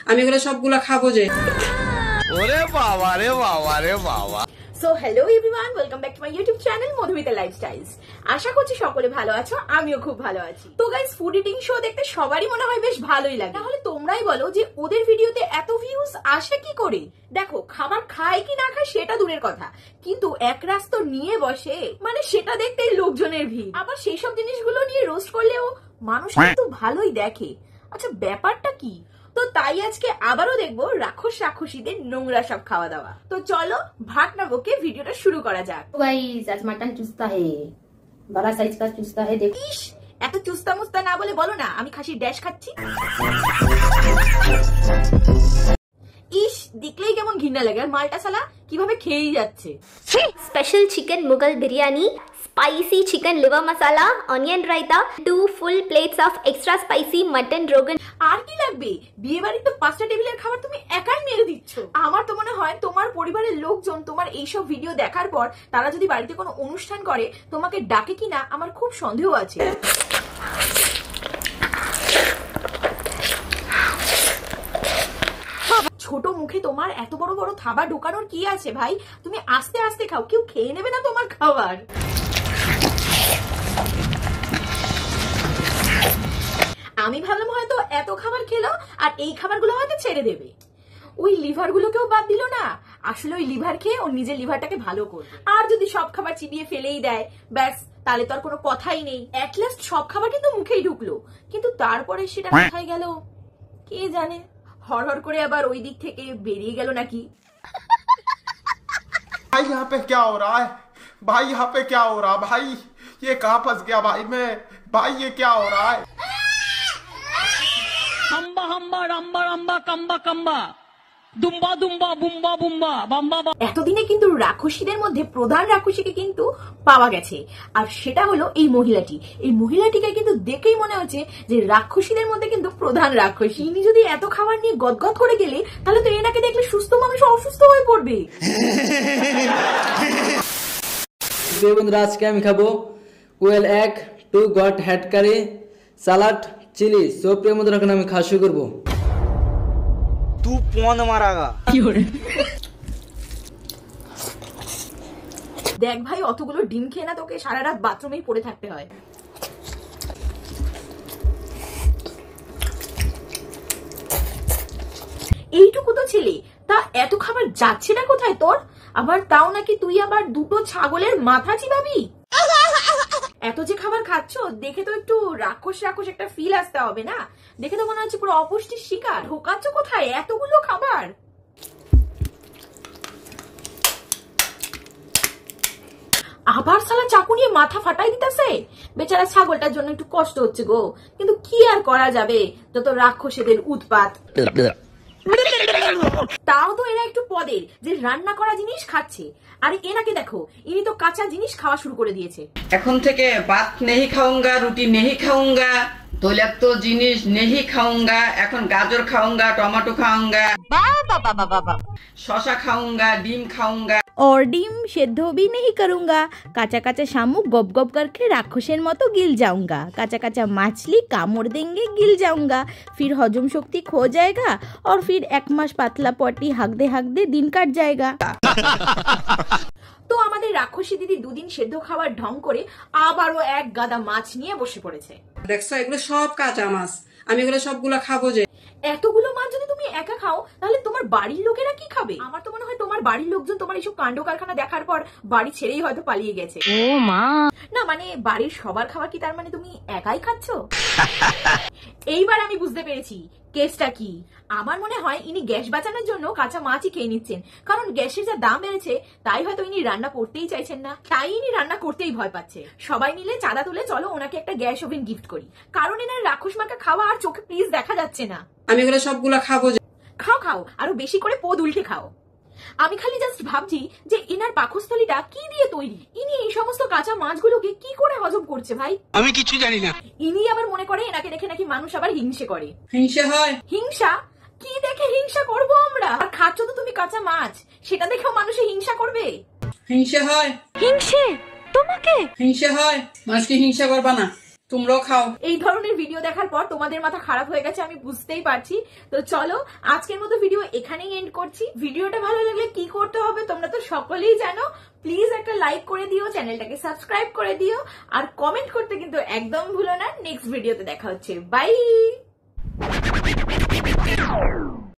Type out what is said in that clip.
আমি এগুলো সবগুলা খাবো যে। ওরে বাবা রে বাবা রে বাবা। So hello everyone, welcome back to my YouTube channel Madhumita lifestyles. আশা করছি সকলে ভালো আছো, আমিও খুব ভালো আছি। তো গাইস, ফুড ইটিং শো দেখতে সবারই মনে হয় বেশ ভালোই লাগে। তাহলে তোমরাই বলো যে ওদের ভিডিওতে এত ভিউজ আসে কি করে? দেখো, খাবার খায় কি না খায় সেটা দূরের কথা, কিন্তু এক রাস তো নিয়ে বসে, মানে সেটা দেখতেই লোকজনের ভিড়। আবার সেই সব জিনিসগুলো নিয়ে রোস্ট করলেও মানুষ কিন্তু ভালোই দেখে। আচ্ছা, ব্যাপারটা কি? তো তাই আজকে আবারও দেখবো রাক্ষসীদের নোংরা সব খাওয়া দাওয়া। তো চলো ভাট না বকে ভিডিওটা শুরু করা যাক। गाइस आज मटन चुस्ता है, बड़ा साइज का चुस्ता है। देखो ইস, এত চুস্তা মুস্তা না বলে বলো না আমি খাসির ড্যাশ খাচ্ছি। ইস, দেখলেই কেমন ঘৃণা লাগে। আর মালটা শালা কিভাবে খেয়েই যাচ্ছে। Special chicken Mughal biryani, spicy chicken liver masala, onion raita, 2 full plates of extra spicy mutton rogan। আর কি লাগবে? বিয়ে বাড়ির তো 5টা টেবিলের খাবার তুমি একাই মেরে দিচ্ছ। আমার তো মনে হয় তোমার পরিবারের লোকজন তোমার এইসব ভিডিও দেখার পর তারা যদি বাড়িতে কোনো অনুষ্ঠান করে তোমাকে ডাকে কিনা আমার খুব সন্দেহ আছে। ছোট মুখে তোমার এত বড় বড় থাবা ঢোকানোর কি আছে ভাই? তুমি আস্তে আস্তে খাও, কেউ খেয়ে নেবে না তোমার খাবার। আমি ভাবলাম হয়তো এত খাবার খেলো আর এই খাবারগুলো হয়তো ছেড়ে দেবে। ওই লিভার গুলোকেও বাদ দিল না। আসলে ওই লিভার খেয়ে ওর নিজের লিভারটাকে ভালো করবে। আর যদি সব খাবার চিবিয়ে ফেলেই দেয়, ব্যাস, তাহলে তো আর কোনো কথাই নেই। অ্যাটলিস্ট সব খাবার কিন্তু মুখেই ঢুকলো, কিন্তু তারপরে সেটা কোথায় গেল কে জানে। হড়হড় করে আবার ওই দিক থেকে বেরিয়ে গেল নাকি। भाई यहाँ पे क्या हो रहा है? भाई यहाँ पे क्या हो रहा है? भाई ये कहाँ फंस गया भाई मैं? भाई ये क्या हो रहा है? हम्बा हम्बा रम्बा रम्बा कम्बा कम्बा दुम्बा दुम्बा बुम्बा बुम्बा बम्बा। এতদিনে কিন্তু রাক্ষসীদের মধ্যে প্রধান রাক্ষসীকে কিন্তু পাওয়া গেছে, আর সেটা হলো এই মহিলাটি। এই মহিলাটিকে কিন্তু দেখেই মনে হচ্ছে যে রাক্ষসীদের মধ্যে কিন্তু প্রধান রাক্ষসী। ইনি যদি এত খাবার নিয়ে গদগদ করে গেলে, তাহলে তো এনাকে দেখলে সুস্থ মানুষ অসুস্থ হয়ে পড়বে। বন্ধুরা, আজকে আমি খাবো কোয়েল এগ, 2 গট হেড কারি, সালাড, চিলি। সো প্রিয় বন্ধুরা, এখন আমি খাওয়া শুরু করবো। तू पौन मारागा। দেখ ভাই, অতগুলো ডিম খেয়ে না তোকে সারা রাত বাথরুমেই পড়ে থাকতে হয়। এইটুকু তো ছেলে, তা এত খাবার যাচ্ছে না কোথায় তোর? আবার তাও নাকি তুই আবার 2টো ছাগলের মাথা চিবাবি? এত যে খাবার খাচ্ছ দেখে তো একটু রাক্ষস রাক্ষস একটা ফিল আসতে হবে না? দেখে তো মনে হচ্ছে পুরো অপুষ্টির শিকার। ঢোকাচ্ছ কোথায় এতগুলো খাবার? আবার শালা চাকু নিয়ে মাথা ফাটাই দিতেছে। বেচারা ছাগলটার জন্য একটু কষ্ট হচ্ছে গো, কিন্তু কি আর করা যাবে, যত রাক্ষসীদের উৎপাত। তাও তো এরা একটু পদের যে রান্না করা জিনিস খাচ্ছে। আর এনাকে দেখো, ইনি তো কাঁচা জিনিস খাওয়া শুরু করে দিয়েছে। এখন থেকে ভাত নেহি খাऊंगा, রুটি নেহি খাऊंगा, তৈলাক্ত জিনিস নেহি খাऊंगा, এখন গাজর খাऊंगा, টমেটো খাऊंगा, শসা খাऊंगा, ডিম খাऊंगा। और डिम सेদ্ধ भी नहीं करूँगा, कच्चा कच्चा शामुक गप गप करके राक्षसेर मतो गिल जाऊंगा, कच्चा कच्चा मछली कामड़ देंगे गिल जाऊंगा, फिर हजम शक्ति खो जाएगा और फिर 1 मास पातला पटी हाकदे दिन काट जाएगा। তো আমাদের রাক্ষসী দিদি 2 দিন সেদ্ধ খাবার ঢং করে আবারও এক গাদা মাছ নিয়ে বসে পড়েছে। দেখছো, এগুলো সব কাঁচা মাছ। আমি এগুলো সবগুলা খাবো যে। এতগুলো মাছ যদি তুমি একা খাও, তাহলে তোমার বাড়ির লোকেরা কি খাবে? আমার তো মনে হয় তোমার বাড়ির লোকজন তোমার এইসব কাণ্ড কারখানা দেখার পর বাড়ি ছেড়েই হয়তো পালিয়ে গেছে। ও মা, না মানে বাড়ির সবার খাবার কি তার মানে তুমি একাই খাচ্ছ? এইবার আমি বুঝতে পেরেছি কেসটা কি। আমার মনে হয় ইনি গ্যাস বাঁচানোর জন্য কাঁচা মাছই খেয়ে নিচ্ছেন, কারণ গ্যাসের যা দাম বেড়েছে তাই হয়তো ইনি রান্না করতেই চাইছেন না, তাই ইনি রান্না করতেই ভয় পাচ্ছে। সবাই মিলে চাঁদা তুলে চলো ওনাকে একটা গ্যাস ওভেন গিফট করি, কারণ এনার রাক্ষস মাখা খাওয়া আর চোখে প্লিজ দেখা যাচ্ছে না। আমি এগুলো সবগুলা খাবো যে। খাও খাও, আরো বেশি করে পদ উল্টে খাও। আমি খালি জাস্ট ভাবছি যে এনার পাকস্থলীটা কি দিয়ে তৈরি। ইনি এই সমস্ত কাঁচা মাছগুলোকে কি করে হজম করছে ভাই? আমি কিছু জানি না। ইনি আবার মনে করে এনাকে দেখে নাকি মানুষ আবার হিংসে করে। হিংসে হয়? হিংসা? কি দেখে হিংসা করবো আমরা? আর খাচ্ছ তো তুমি কাঁচা মাছ, সেটা দেখেও মানুষে হিংসা করবে? হিংসে হয়? হিংসে তোমাকে? হিংসে হয়? মানুষকে হিংসা করবা না। তোমরাও খাও। এই ধরনের ভিডিও দেখার পর তোমাদের মাথা খারাপ হয়ে গেছে, আমি বুঝতেই পারছি। তো চলো আজকের মতো ভিডিও এখানেই এন্ড করছি। ভিডিওটা ভালো লাগলে কি করতে হবে তোমরা তো সকলেই জানো। প্লিজ একটা লাইক করে দিও, চ্যানেলটাকে সাবস্ক্রাইব করে দিও, আর কমেন্ট করতে কিন্তু একদম ভুলো না। নেক্সট ভিডিওতে দেখা হচ্ছে, বাই।